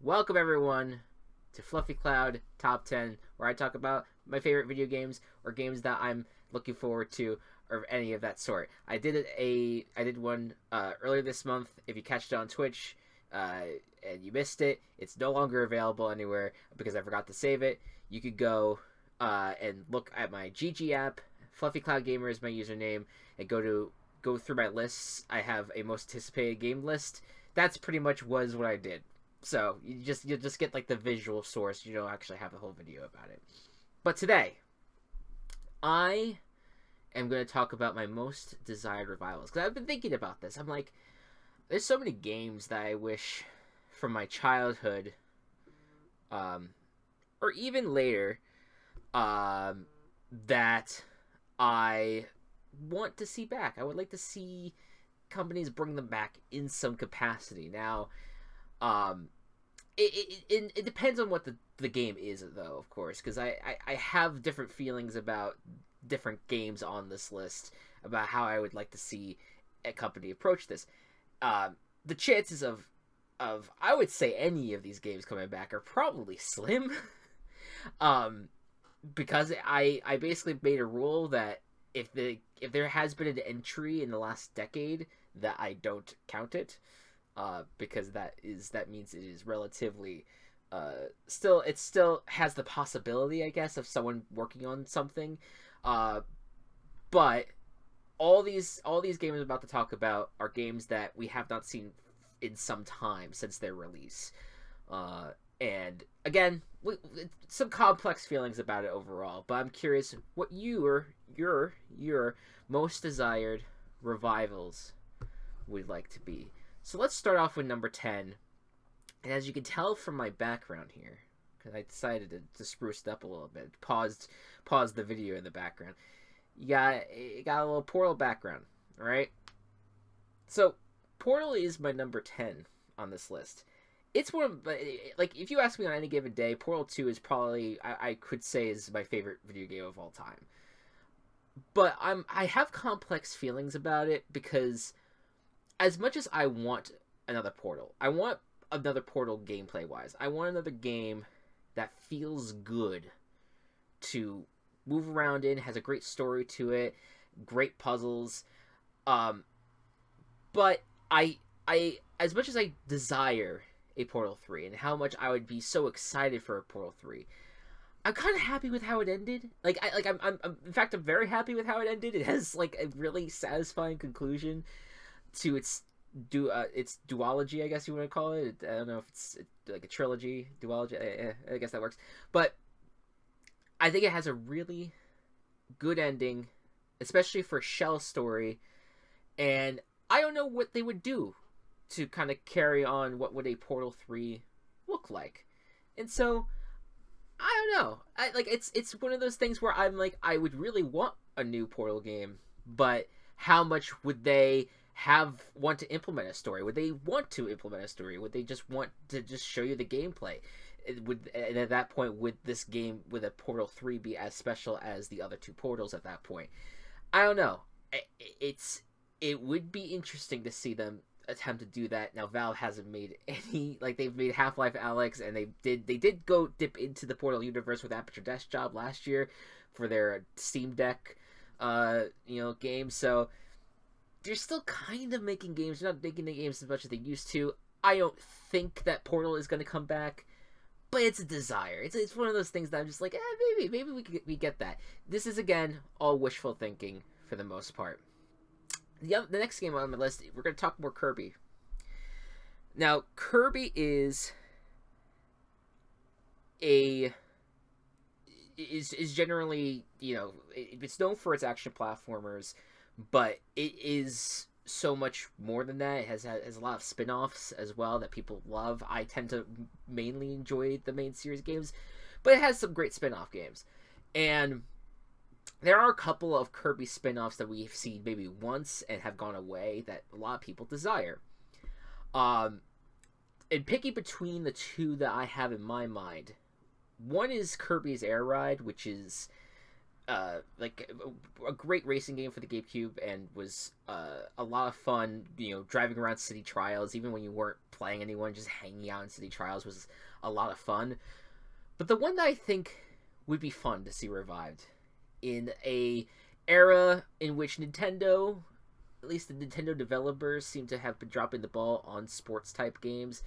Welcome everyone to Fluffy Cloud Top 10, where I talk about my favorite video games or games that I'm looking forward to, or any of that sort. I did one earlier this month. If you catch it on Twitch and you missed it, it's no longer available anywhere because I forgot to save it. You could go and look at my GG app. Fluffy Cloud Gamer is my username, and go through my lists. I have a most anticipated game list. That's pretty much was what I did. So you just get like the visual source. You don't actually have the whole video about it. But today, I am going to talk about my most desired revivals, because I've been thinking about this. I'm like, there's so many games that I wish from my childhood, or even later, that I want to see back. I would like to see companies bring them back in some capacity. Now, it depends on what the game is, though, of course, because I have different feelings about different games on this list, about how I would like to see a company approach this. The chances of I would say any of these games coming back are probably slim. Because I basically made a rule that if there has been an entry in the last decade, that I don't count it. Because that means it is relatively it still has the possibility, I guess, of someone working on something. But all these games I'm about to talk about are games that we have not seen in some time since their release. And again, some complex feelings about it overall. But I'm curious what your most desired revivals would like to be. So let's start off with number 10. And as you can tell from my background here, because I decided to spruce it up a little bit, paused the video in the background. You got a little Portal background, all right? So Portal is my number 10 on this list. It's one of, like, if you ask me on any given day, Portal 2 is probably, I could say, is my favorite video game of all time. But I have complex feelings about it, because as much as I want another Portal, I want another Portal gameplay-wise. I want another game that feels good to move around in, has a great story to it, great puzzles. But I as much as I desire a Portal 3 and how much I would be so excited for a Portal 3, I'm kind of happy with how it ended. I'm in fact, I'm very happy with how it ended. It has like a really satisfying conclusion to its duology, I guess you want to call it. I don't know if it's like a trilogy, duology. I guess that works. But I think it has a really good ending, especially for Shell's story. And I don't know what they would do to kind of carry on what would a Portal 3 look like. And so, I don't know. It's one of those things where I'm like, I would really want a new Portal game, but how much would they want to implement a story? Would they want to implement a story? Would they just want to just show you the gameplay? And at that point, would this game, with a Portal 3, be as special as the other two Portals at that point? I don't know. It would be interesting to see them attempt to do that. Now, Valve hasn't made any, like, they've made Half-Life Alyx, and they did go dip into the Portal universe with Aperture Desk Job last year for their Steam Deck game. So they're still kind of making games. They're not making the games as much as they used to. I don't think that Portal is going to come back, but it's a desire. It's one of those things that I'm just like, maybe we get that. This is, again, all wishful thinking for the most part. The next game on my list, we're going to talk more Kirby. Now, Kirby is generally, it's known for its action platformers, but it is so much more than that. It has a lot of spin-offs as well that people love. I tend to mainly enjoy the main series games, but it has some great spin-off games. And there are a couple of Kirby spin-offs that we've seen maybe once and have gone away that a lot of people desire. And picking between the two that I have in my mind, one is Kirby's Air Ride, which is like a great racing game for the GameCube, and was a lot of fun. You know, driving around City Trials, even when you weren't playing anyone, just hanging out in City Trials was a lot of fun. But the one that I think would be fun to see revived in a era in which Nintendo, at least the Nintendo developers, seem to have been dropping the ball on sports type games.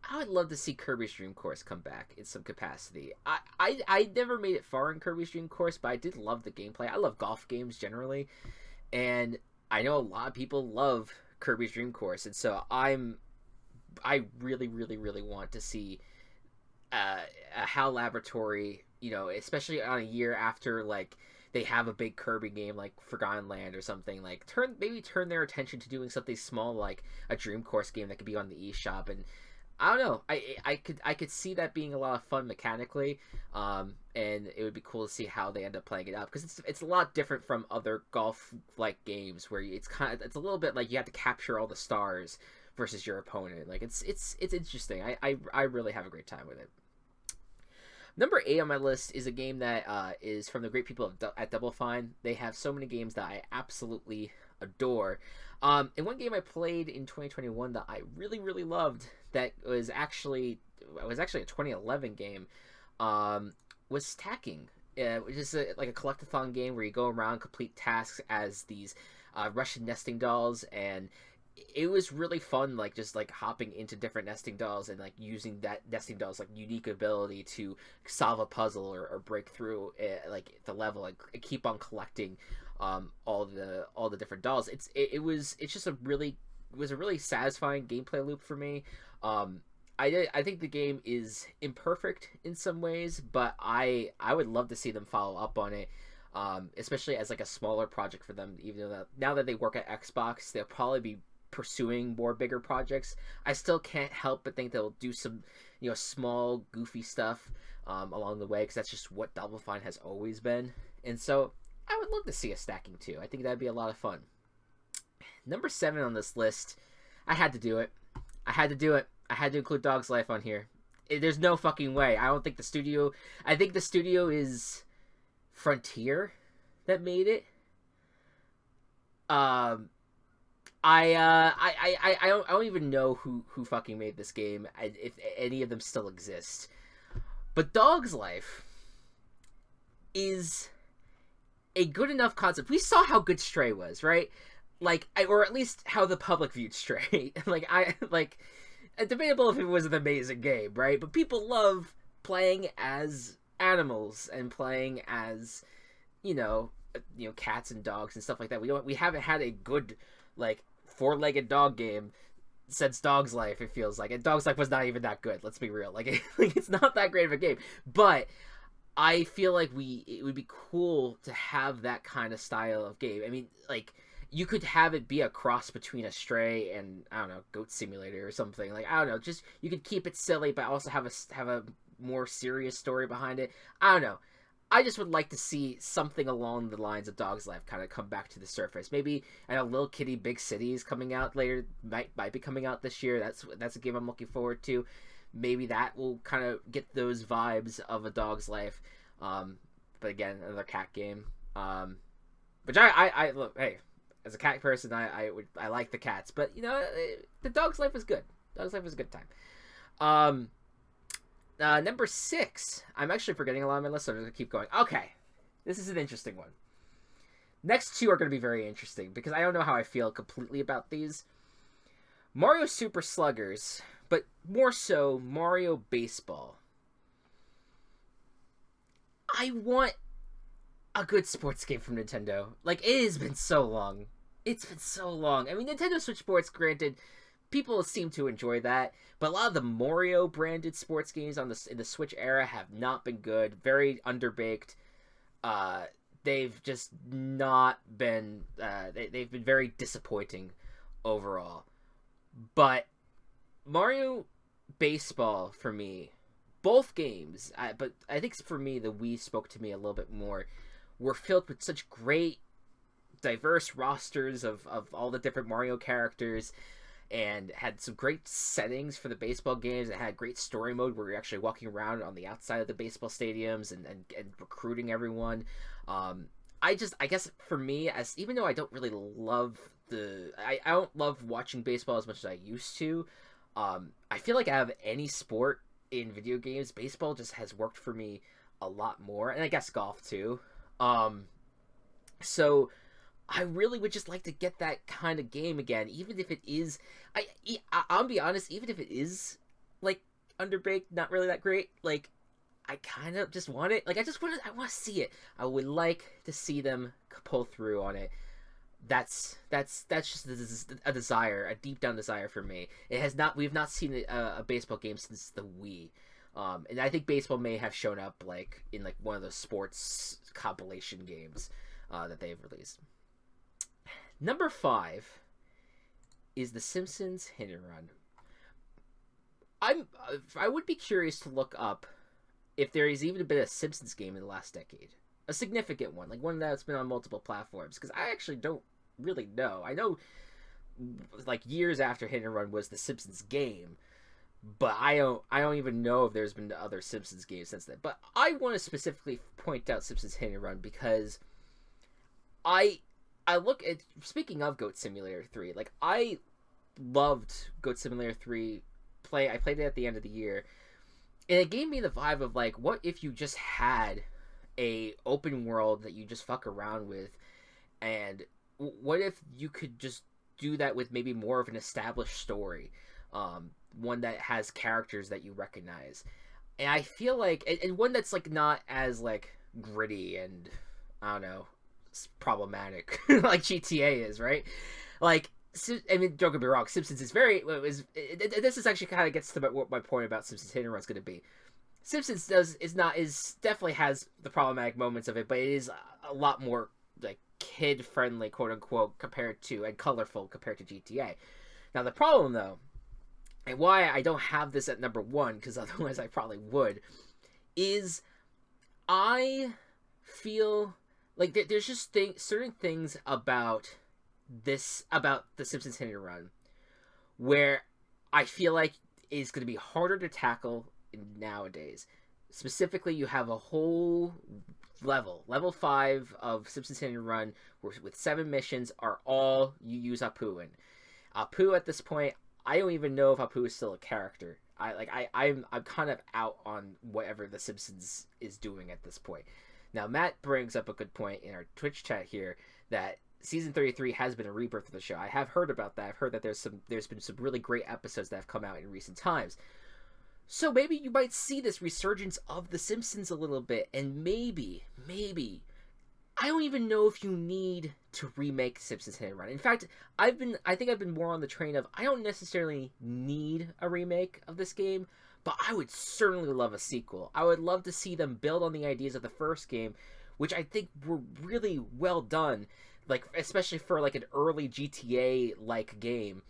I would love to see Kirby's Dream Course come back in some capacity. I never made it far in Kirby's Dream Course, but I did love the gameplay. I love golf games generally, and I know a lot of people love Kirby's Dream Course, and so I really, really, really want to see a HAL Laboratory, you know, especially on a year after, like, they have a big Kirby game like Forgotten Land or something, like turn their attention to doing something small like a Dream Course game that could be on the eShop. And I don't know, I could see that being a lot of fun mechanically, and it would be cool to see how they end up playing it out, because it's a lot different from other golf like games where it's a little bit like you have to capture all the stars versus your opponent. Like it's interesting. I really have a great time with it. Number 8 on my list is a game that is from the great people at Double Fine. They have so many games that I absolutely adore. And one game I played in 2021 that I really, really loved, that was actually a 2011 game, was Stacking, which is like a collectathon game where you go around, complete tasks as these Russian nesting dolls, and it was really fun, like just like hopping into different nesting dolls and like using that nesting doll's like unique ability to solve a puzzle or break through like the level, like keep on collecting all the different dolls. It was a really satisfying gameplay loop for me. I think the game is imperfect in some ways, but I would love to see them follow up on it. Especially as like a smaller project for them, even though now that they work at Xbox, they'll probably be pursuing more bigger projects. I still can't help but think they'll do some, you know, small goofy stuff along the way, because that's just what Double Fine has always been. And so I would love to see a Stacking too. I think that'd be a lot of fun. Number 7 on this list, I had to do it. I had to include Dog's Life on here. There's no fucking way. I think the studio is Frontier that made it. I don't even know who fucking made this game, if any of them still exist. But Dog's Life is a good enough concept. We saw how good Stray was, right? Like, or at least how the public viewed Stray. Debatable if it was an amazing game, right? But people love playing as animals and playing as, you know, cats and dogs and stuff like that. We haven't had a good, like, 4-legged dog game since Dog's Life, it feels like. And Dog's Life was not even that good, let's be real. Like it's not that great of a game. But I feel like it would be cool to have that kind of style of game. I mean, like, you could have it be a cross between a Stray and, I don't know, Goat Simulator or something. Like, I don't know, just, you could keep it silly, but also have a more serious story behind it. I don't know. I just would like to see something along the lines of Dog's Life kind of come back to the surface. Maybe, I know, Little Kitty Big City is coming out later, might be coming out this year. That's a game I'm looking forward to. Maybe that will kind of get those vibes of a Dog's Life. But again, another cat game. Which I look, hey, as a cat person, I like the cats, but you know, the Dog's Life was good. Dog's Life was a good time. Number 6. I'm actually forgetting a lot on my list, so I'm just gonna keep going. Okay, this is an interesting one. Next 2 are going to be very interesting, because I don't know how I feel completely about these. Mario Super Sluggers, but more so Mario Baseball. I want a good sports game from Nintendo. Like, it has been so long. It's been so long. I mean, Nintendo Switch Sports, granted, people seem to enjoy that, but a lot of the Mario branded sports games in the Switch era have not been good. Very underbaked. They've just not been. They've been very disappointing overall. But Mario Baseball, for me, both games, but I think for me the Wii spoke to me a little bit more, were filled with such great, diverse rosters of all the different Mario characters. and had some great settings for the baseball games. It had great story mode where you're actually walking around on the outside of the baseball stadiums and recruiting everyone. I guess for me, as even though I don't really love I don't love watching baseball as much as I used to. I feel like out of any sport in video games, baseball just has worked for me a lot more, and I guess golf too. So I really would just like to get that kind of game again, even if it is. I'll be honest, even if it is like underbaked, not really that great. Like, I kind of just want it. Like, I want to see it. I would like to see them pull through on it. That's just a desire, a deep down desire for me. We've not seen a baseball game since the Wii. And I think baseball may have shown up like in like one of those sports compilation games that they've released. Number 5 is The Simpsons Hit and Run. I would be curious to look up if there has even been a Simpsons game in the last decade, a significant one, like one that's been on multiple platforms, because I actually don't really know. I know like years after Hit and Run was the Simpsons game, but I don't even know if there's been other Simpsons games since then. But I want to specifically point out Simpsons Hit and Run because I look at, speaking of Goat Simulator 3, like I loved Goat Simulator 3 I played it at the end of the year, and it gave me the vibe of like, what if you just had a open world that you just fuck around with, and what if you could just do that with maybe more of an established story, one that has characters that you recognize, and I feel like, and one that's like not as like gritty and I don't know, problematic like GTA is, right? Like, I mean, don't get me wrong, Simpsons is this is actually kind of gets to what my point about Simpsons Hit and Run is going to be. Simpsons definitely has the problematic moments of it, but it is a lot more like kid friendly, quote unquote, compared to, and colorful compared to GTA. Now the problem though, and why I don't have this at number 1, because otherwise I probably would, is I feel like there's just certain things about the Simpsons Hit and Run where I feel like is going to be harder to tackle nowadays. Specifically, you have a whole level 5 of Simpsons Hit and Run with 7 missions are all you use Apu in. Apu at this point, I don't even know if Apu is still a character. I'm kind of out on whatever the Simpsons is doing at this point. Now Matt brings up a good point in our Twitch chat here that season 33 has been a rebirth of the show. I have heard about that. I've heard that there's been some really great episodes that have come out in recent times. So maybe you might see this resurgence of The Simpsons a little bit, and maybe, I don't even know if you need to remake Simpsons Hit and Run. In fact, I think I've been more on the train of I don't necessarily need a remake of this game, but I would certainly love a sequel. I would love to see them build on the ideas of the first game, which I think were really well done, like especially for like an early GTA like game,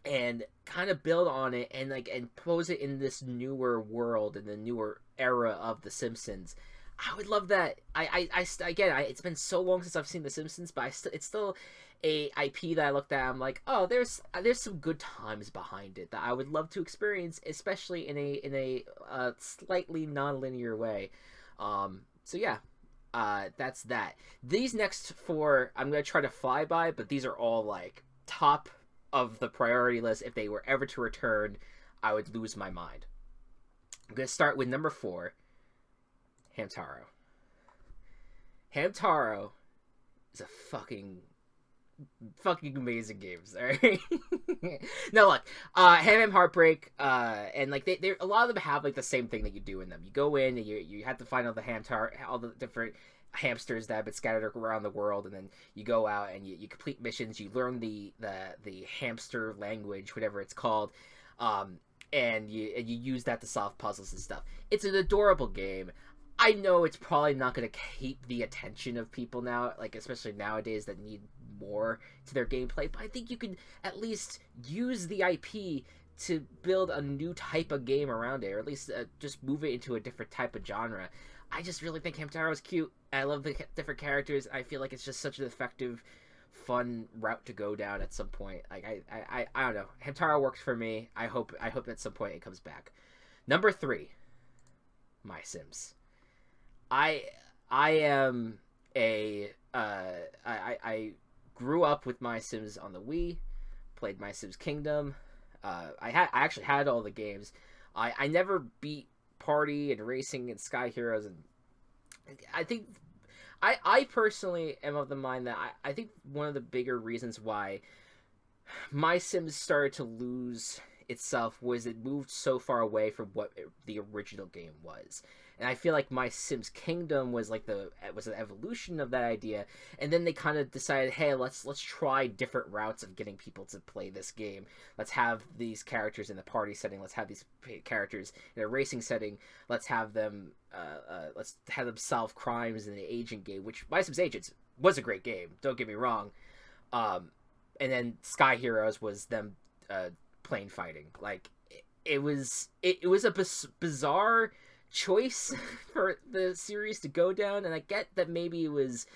and kind of build on it and pose it in this newer world, in the newer era of The Simpsons. I would love that. It's been so long since I've seen The Simpsons, but it's still a IP that I looked at. I'm like, oh, there's some good times behind it that I would love to experience, especially in a slightly non-linear way. So yeah, that's that. These next 4, I'm gonna try to fly by, but these are all like top of the priority list. If they were ever to return, I would lose my mind. I'm gonna start with number 4. Hamtaro. Hamtaro is a fucking amazing game, alright? No, look, Ham Heartbreak, and like they a lot of them have like the same thing that you do in them. You go in and you have to find all the different hamsters that have been scattered around the world, and then you go out and you complete missions. You learn the hamster language, whatever it's called, and you use that to solve puzzles and stuff. It's an adorable game. I know it's probably not going to keep the attention of people now, like especially nowadays that need more to their gameplay, but I think you can at least use the IP to build a new type of game around it, or at least just move it into a different type of genre. I just really think Hamtaro is cute. I love the different characters. I feel like it's just such an effective fun route to go down at some point. Like I don't know. Hamtaro works for me. I hope at some point it comes back. Number 3, My Sims. I am a I grew up with My Sims on the Wii, played My Sims Kingdom. I actually had all the games. I never beat Party and Racing and Sky Heroes, and I think I personally am of the mind that I think one of the bigger reasons why My Sims started to lose itself was it moved so far away from what the original game was. And I feel like My Sims Kingdom was like an evolution of that idea, and then they kind of decided, hey, let's try different routes of getting people to play this game. Let's have these characters in the party setting. Let's have these characters in a racing setting. Let's have them solve crimes in the agent game, which My Sims Agents was a great game. Don't get me wrong. And then Sky Heroes was them plane fighting. Like it was a bizarre choice for the series to go down, and I get that maybe it was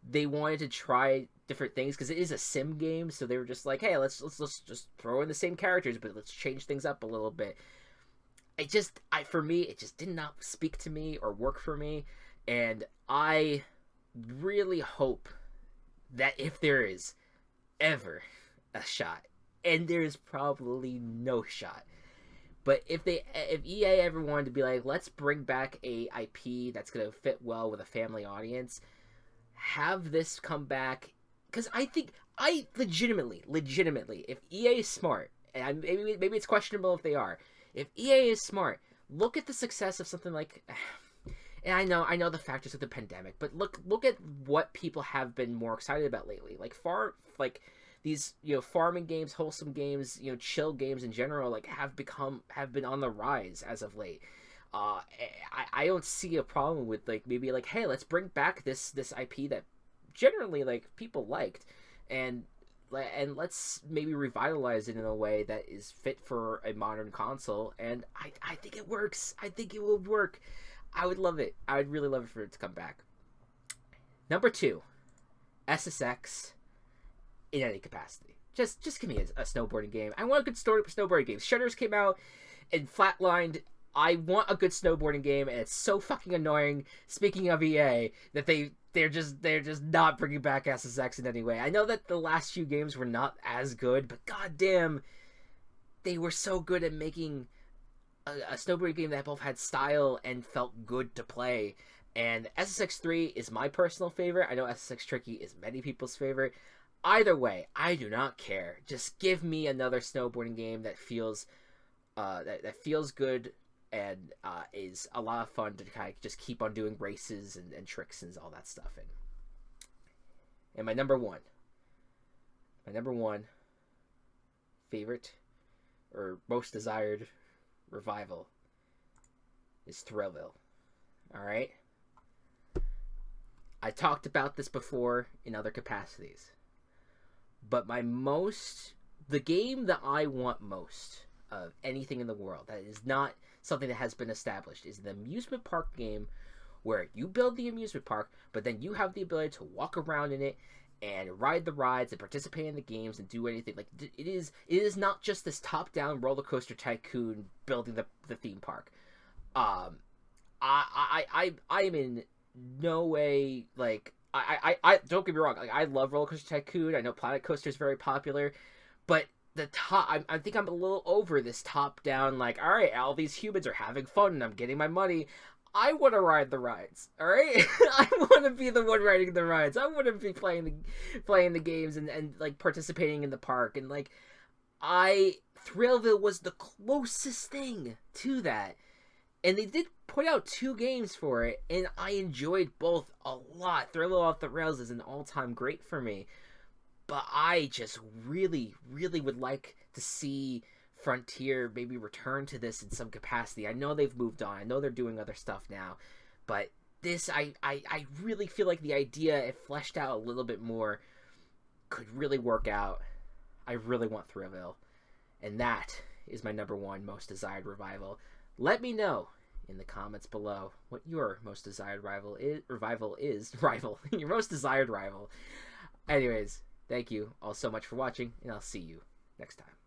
they wanted to try different things because it is a sim game, so they were just like, hey, let's just throw in the same characters, but let's change things up a little bit. For me it just did not speak to me or work for me, and I really hope that if there is ever a shot, and there's probably no shot, but if EA ever wanted to be like, let's bring back a IP that's going to fit well with a family audience, have this come back, because I legitimately, if EA is smart, and maybe it's questionable if they are, if EA is smart, look at the success of something like, and I know the factors of the pandemic, but look at what people have been more excited about lately, like these, farming games, wholesome games, chill games in general, like have been on the rise as of late. I don't see a problem with maybe hey, let's bring back this IP that generally people liked, and let's maybe revitalize it in a way that is fit for a modern console. And I think it works. I think it will work. I would love it. I would really love it for it to come back. Number 2, SSX. In any capacity, just give me a snowboarding game. I want a good snowboarding game. Shutters came out and flatlined. I want a good snowboarding game, and it's so fucking annoying. Speaking of EA, that they're just not bringing back SSX in any way. I know that the last few games were not as good, but goddamn, they were so good at making a snowboarding game that both had style and felt good to play. And SSX 3 is my personal favorite. I know SSX Tricky is many people's favorite. Either way, I do not care. Just give me another snowboarding game that feels that feels good and is a lot of fun to kind of just keep on doing races and tricks and all that stuff in. And my number one favorite or most desired revival is Thrillville. All right? I talked about this before in other capacities. But the game that I want most of anything in the world that is not something that has been established is the amusement park game where you build the amusement park, but then you have the ability to walk around in it and ride the rides and participate in the games and do anything. Like it is not just this top-down roller coaster tycoon building the theme park. I am in no way I don't get me wrong. I love Roller Coaster Tycoon. I know Planet Coaster is very popular, but I think I'm a little over this top down. All right, all these humans are having fun, and I'm getting my money. I want to ride the rides. All right, I want to be the one riding the rides. I want to be playing the games and participating in the park. And Thrillville was the closest thing to that. And they did put out 2 games for it, and I enjoyed both a lot. Thrillville Off the Rails is an all-time great for me. But I just really, really would like to see Frontier maybe return to this in some capacity. I know they've moved on. I know they're doing other stuff now. But this, I really feel like the idea, if fleshed out a little bit more, could really work out. I really want Thrillville. And that is my number 1 most desired revival. Let me know in the comments below what your most desired revival is. Your most desired rival. Anyways, Thank you all so much for watching, and I'll see you next time.